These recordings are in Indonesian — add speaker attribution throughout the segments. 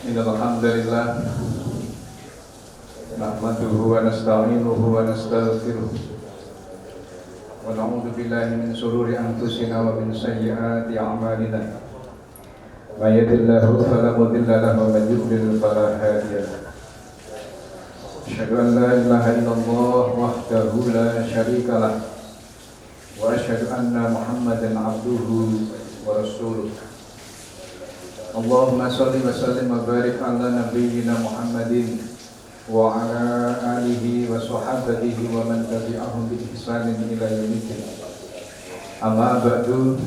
Speaker 1: Innal hamdalillah nahmaduhu wa nasta'inuhu wa nastaghfiruh wa na'udzu billahi min shururi anfusina wa min sayyiati a'malina. May yahdihillahu fala mudilla lahu wa man yudlil fala hadiya lahu. Asyhadu an la ilaha illallah wahdahu la syarika lahu wa asyhadu anna Muhammadan abduhu wa rasuluh. Allahumma shalli wa sallim wa barik ala nabiyyina Muhammadin wa ala alihi wa sahbihi wa man tabi'ahum bi ihsanin ila yaumil. Amma ba'du,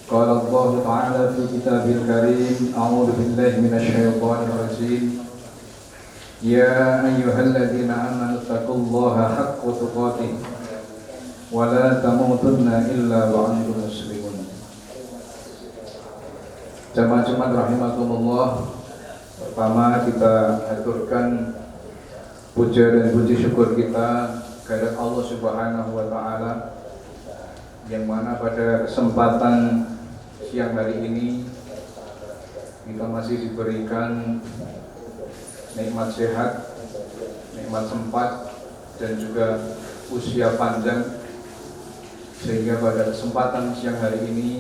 Speaker 1: qala Allah ta'ala fi kitabil karim, a'udzu billahi minasy syaithanir rajim. Ya ayyuhalladzina amanu taqullaha haqqa tuqatih wa la tamutunna illa wa antum muslimun. Jamaah Jumat rahimakumullah, pertama kita aturkan puja dan puji syukur kita kepada Allah Subhanahu wa taala yang mana pada kesempatan siang hari ini kita masih diberikan nikmat sehat, nikmat sempat dan juga usia panjang, sehingga pada kesempatan siang hari ini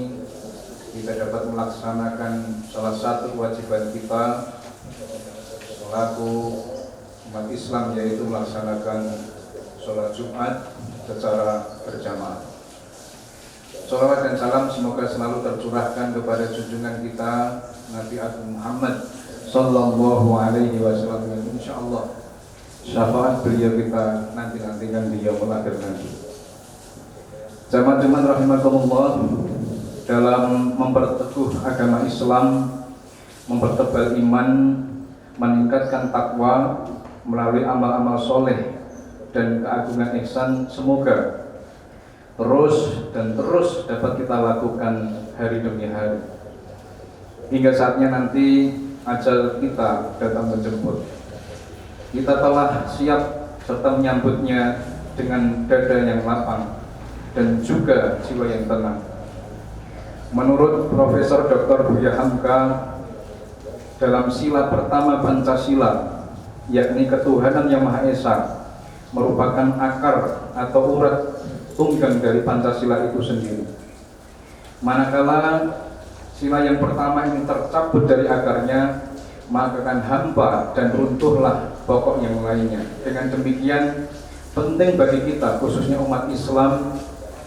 Speaker 1: kita dapat melaksanakan salah satu kewajiban kita selaku umat Islam, yaitu melaksanakan sholat Jumat secara berjamaah. Sholawat dan salam semoga selalu tercurahkan kepada junjungan kita Nabi Agung Muhammad Sallallahu Alaihi Wasallam, yang insya Allah syafaat beliau kita nantikan di yaumul akhir nanti. Jamaah Jumat rahimakumullah, dalam memperteguh agama Islam, mempertebal iman, meningkatkan takwa melalui amal-amal soleh dan keagungan ihsan, semoga terus dapat kita lakukan hari demi hari hingga saatnya nanti ajal kita datang menjemput. Kita telah siap serta menyambutnya dengan dada yang lapang dan juga jiwa yang tenang. Menurut Profesor Dr. Buya Hamka, dalam sila pertama Pancasila, yakni ketuhanan yang Maha Esa, merupakan akar atau urat tunggang dari Pancasila itu sendiri. Manakala sila yang pertama ini tercabut dari akarnya, maka akan hampa dan runtuhlah pokok yang lainnya. Dengan demikian, penting bagi kita, khususnya umat Islam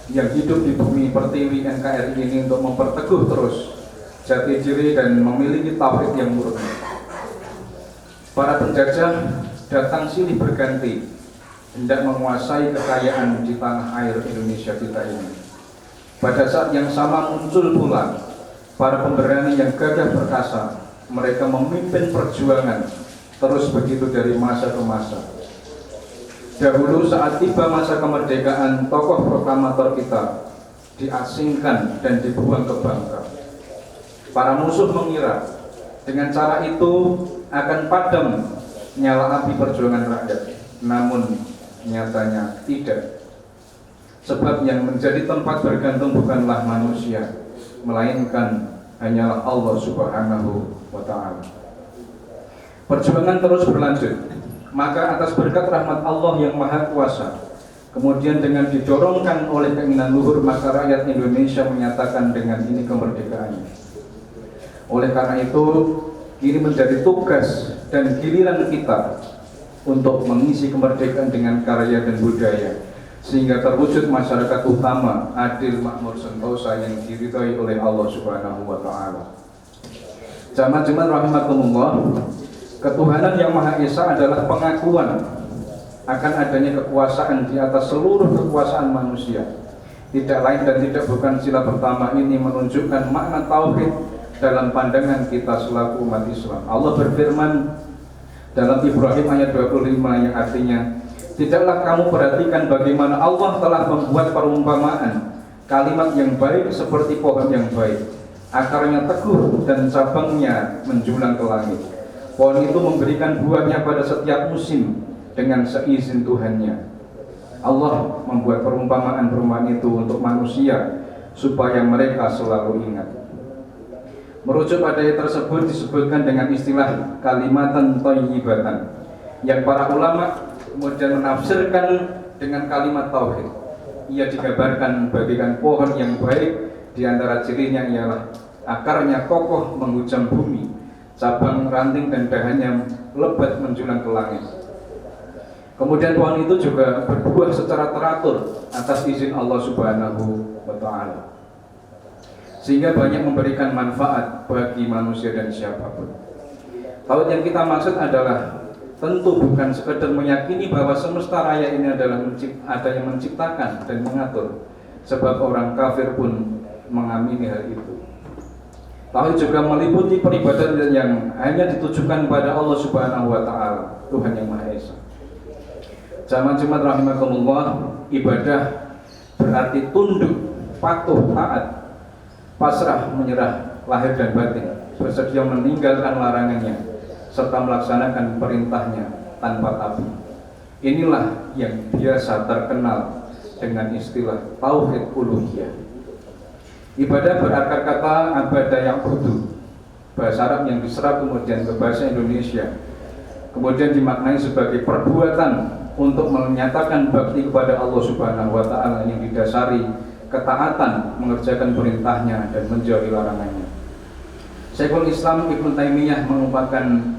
Speaker 1: yang hidup di bumi pertiwi NKRI ini, untuk memperteguh terus jati diri dan memiliki tauhid yang murni. Para penjajah datang silih berganti hendak menguasai kekayaan di tanah air Indonesia kita ini. Pada saat yang sama muncul pula para pemberani yang gagah perkasa. Mereka memimpin perjuangan terus begitu dari masa ke masa. Dahulu saat tiba masa kemerdekaan, tokoh proklamator kita diasingkan dan dibuang ke Bangka. Para musuh mengira dengan cara itu akan padam nyala api perjuangan rakyat. Namun nyatanya tidak. Sebab yang menjadi tempat bergantung bukanlah manusia, melainkan hanyalah Allah Subhanahu wa ta'ala. Perjuangan terus berlanjut. Maka atas berkat rahmat Allah yang Maha Kuasa, kemudian dengan didorongkan oleh keinginan luhur, maka rakyat Indonesia menyatakan dengan ini kemerdekaannya. Oleh karena itu, kini menjadi tugas dan giliran kita untuk mengisi kemerdekaan dengan karya dan budaya, sehingga terwujud masyarakat utama, adil, makmur, sentosa yang diridhai oleh Allah Subhanahu wa ta'ala. Jamaah Jumat rahimakumullah, ketuhanan yang Maha Esa adalah pengakuan akan adanya kekuasaan di atas seluruh kekuasaan manusia. Tidak lain dan tidak bukan sila pertama ini menunjukkan makna tauhid dalam pandangan kita selaku umat Islam. Allah berfirman dalam Ibrahim ayat 25 yang artinya, tidaklah kamu perhatikan bagaimana Allah telah membuat perumpamaan kalimat yang baik seperti pohon yang baik, akarnya teguh dan cabangnya menjulang ke langit. Pohon itu memberikan buahnya pada setiap musim dengan seizin Tuhannya. Allah membuat perumpamaan itu untuk manusia supaya mereka selalu ingat. Merujuk pada ayat tersebut disebutkan dengan istilah kalimatan thayyibatan, yang para ulama kemudian menafsirkan dengan kalimat tauhid. Ia digambarkan bagaikan pohon yang baik, di antara cirinya ialah akarnya kokoh menghujam bumi, cabang, ranting dan dahannya lebat menjulang ke langit. Kemudian pohon itu juga berbuah secara teratur atas izin Allah Subhanahu wa Ta'ala, sehingga banyak memberikan manfaat bagi manusia dan siapapun. Tauhid yang kita maksud adalah tentu bukan sekedar meyakini bahwa semesta raya ini adalah ada yang menciptakan dan mengatur, sebab orang kafir pun mengamini hal itu. Tauhid juga meliputi peribadatan yang hanya ditujukan pada Allah Subhanahu wa Ta'ala, Tuhan yang Maha Esa. Jamaah Jumat rahimakumullah, ibadah berarti tunduk, patuh, taat, pasrah, menyerah lahir dan batin, bersedia meninggalkan larangannya serta melaksanakan perintahnya tanpa tabu. Inilah yang biasa terkenal dengan istilah tauhid uluhiyah. Ibadah berakar kata abadah yang butuh, bahasa Arab yang diserap kemudian ke bahasa Indonesia, kemudian dimaknai sebagai perbuatan untuk menyatakan bakti kepada Allah Subhanahu wa Ta'ala yang didasari ketaatan, mengerjakan perintahnya dan menjauhi larangannya. Syekhul Islam Ibnu Taimiyah mengungkapkan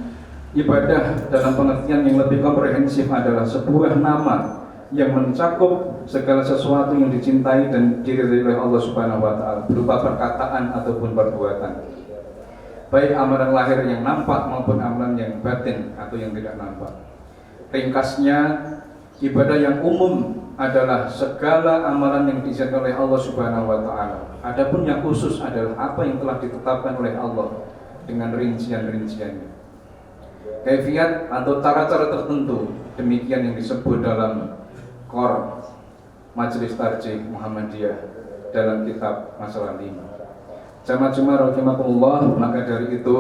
Speaker 1: ibadah dalam pengertian yang lebih komprehensif adalah sebuah nama yang mencakup segala sesuatu yang dicintai dan diridhai oleh Allah Subhanahu wa Ta'ala, berupa perkataan ataupun perbuatan, baik amalan lahir yang nampak maupun amalan yang batin atau yang tidak nampak. Ringkasnya, ibadah yang umum adalah segala amalan yang diizinkan oleh Allah Subhanahu wa Ta'ala. Adapun yang khusus adalah apa yang telah ditetapkan oleh Allah dengan rincian-rinciannya. Kaifiat atau cara-cara tertentu, demikian yang disebut dalam Qor Majelis Tarjih Muhammadiyah dalam kitab Masalah 5. Jamaah Jumat rahimakumullah, maka dari itu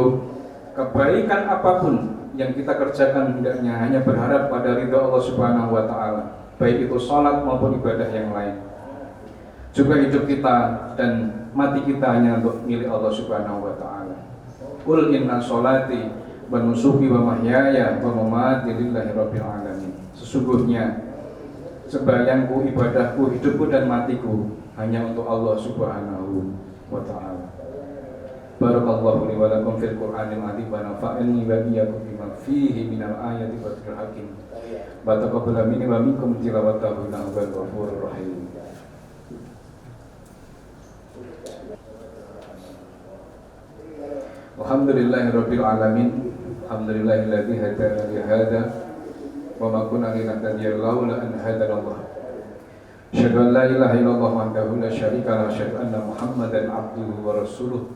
Speaker 1: kebaikan apapun yang kita kerjakan hendaknya hanya berharap pada ridha Allah Subhanahu wa Ta'ala, baik itu sholat maupun ibadah yang lain. Juga hidup kita dan mati kita hanya untuk milik Allah Subhanahu wa Ta'ala. Qul inna sholati wa nusuki wa mahyaya wa mamati lillahi rabbil alamin. Sesungguhnya sembahyangku, ibadahku, hidupku dan matiku hanya untuk Allah Subhanahu wa Ta'ala. Barakallahu li wa lakum fil Qur'anil azim wa nafa'ani wa iyyakum bima fihi minal ayati wa dzikril hakim. Wa taqabbal minni wa minkum tilawatahu innahu huwal ghafurur rahim. Alhamdulillahirabbil alamin. Alhamdulillahilladzi hadana li hadza wa ma kunna linahtadiya laula an hadana Allah. Asyhadu an la ilaha illallah wahdahu la syarika lahu wa asyhadu anna Muhammadan abduhu wa rasuluh.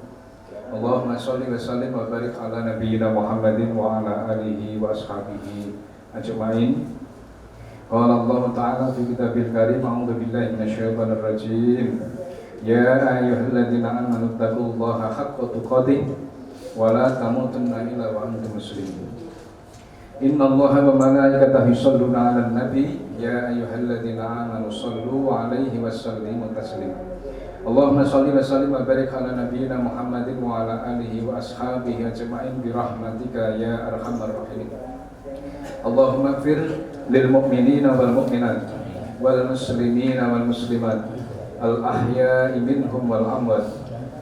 Speaker 1: Allahumma sholli wa sallim wa barik ala nabiyyina Muhammadin wa ala alihi wa ashabihi ajma'in. Qala Allah Ta'ala fi kitabil karim, a'udzu billahi minasyaitonir rajim. Ya ayyuhalladzina amanu taqullaha haqqa tuqatih wa la tamutunna illa wa antum muslimun. Innallaha wa malaikatahu yusholluna 'alan nabi ya ayyuhalladzina amanu shollu 'alaihi wa sallimu taslima. Allahumma sholli wa sallim wa barik ala nabiyyina Muhammadin wa ala alihi wa ashabihi ajma'in bi rahmatika ya arhamar rahimin. Allahumma ighfir lil mu'minina wal mu'minat wal muslimina wal muslimat al ahya'i minhum wal amwat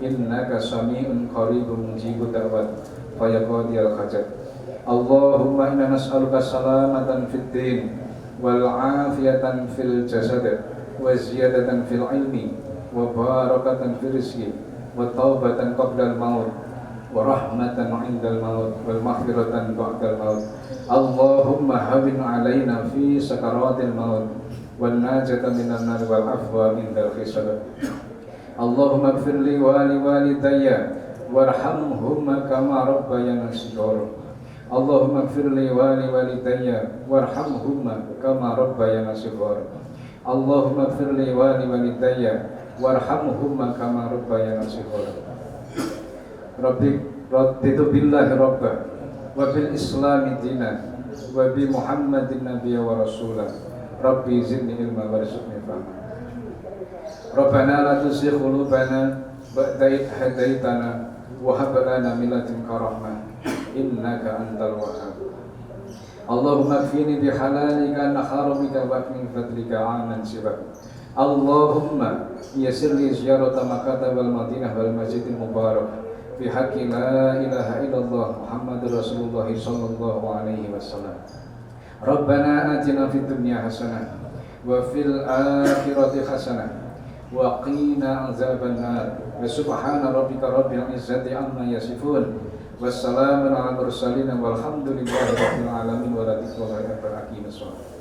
Speaker 1: innaka sami'un qaribun mujibud da'wat fa yaqdiyal hajat. Allahumma inna nas'aluka salamatan fid din wal afiyatan fil jasad wa ziyadatan fil ilmi wa barakatan fil rizqi wa taubatan qabla al-maut wa rahmatan 'indal maut wal maghfiratan ba'dal maut. Allahumma hawwin 'alaina fi sakaratil maut wan najata minan nar wal afwa indal hisab. Allahumma ighfir li wa li walidayya warhamhuma kama rabbayana shighara. Allahumma ighfir li wa li walidayya warhamhuma kama rabbayana shighara. Allahumma ighfir li wa li walidayya warhamhumma kama rabbayana shighara. Rabbi raditu billahi rabba wa bil islami dina wa bi Muhammadin nabiyya wa rasula. Rabbi zidni ilma warzuqni fahma. Rabbana la tuzigh qulubana ba'da idh hadaitana wa hab lana min ladunka rahmah innaka antal wahhab. Allahumma kfini bihalalika an haramika wa min fadlika aman sibak. Allahumma yassir li ziyarata Makkah wal Madinah wal Masjidil Mubarak bi haqqi la ilaha illallah Muhammadur Rasulullah sallallahu alaihi wasallam. Rabbana atina fid dunya hasanah wa fil akhirati hasanah wa qina azabannar. Wa subhana rabbika rabbil izzati amma yasifun. Wassalamun ala mursalin walhamdulillahi rabbil alamin wa la ilaha illa anta.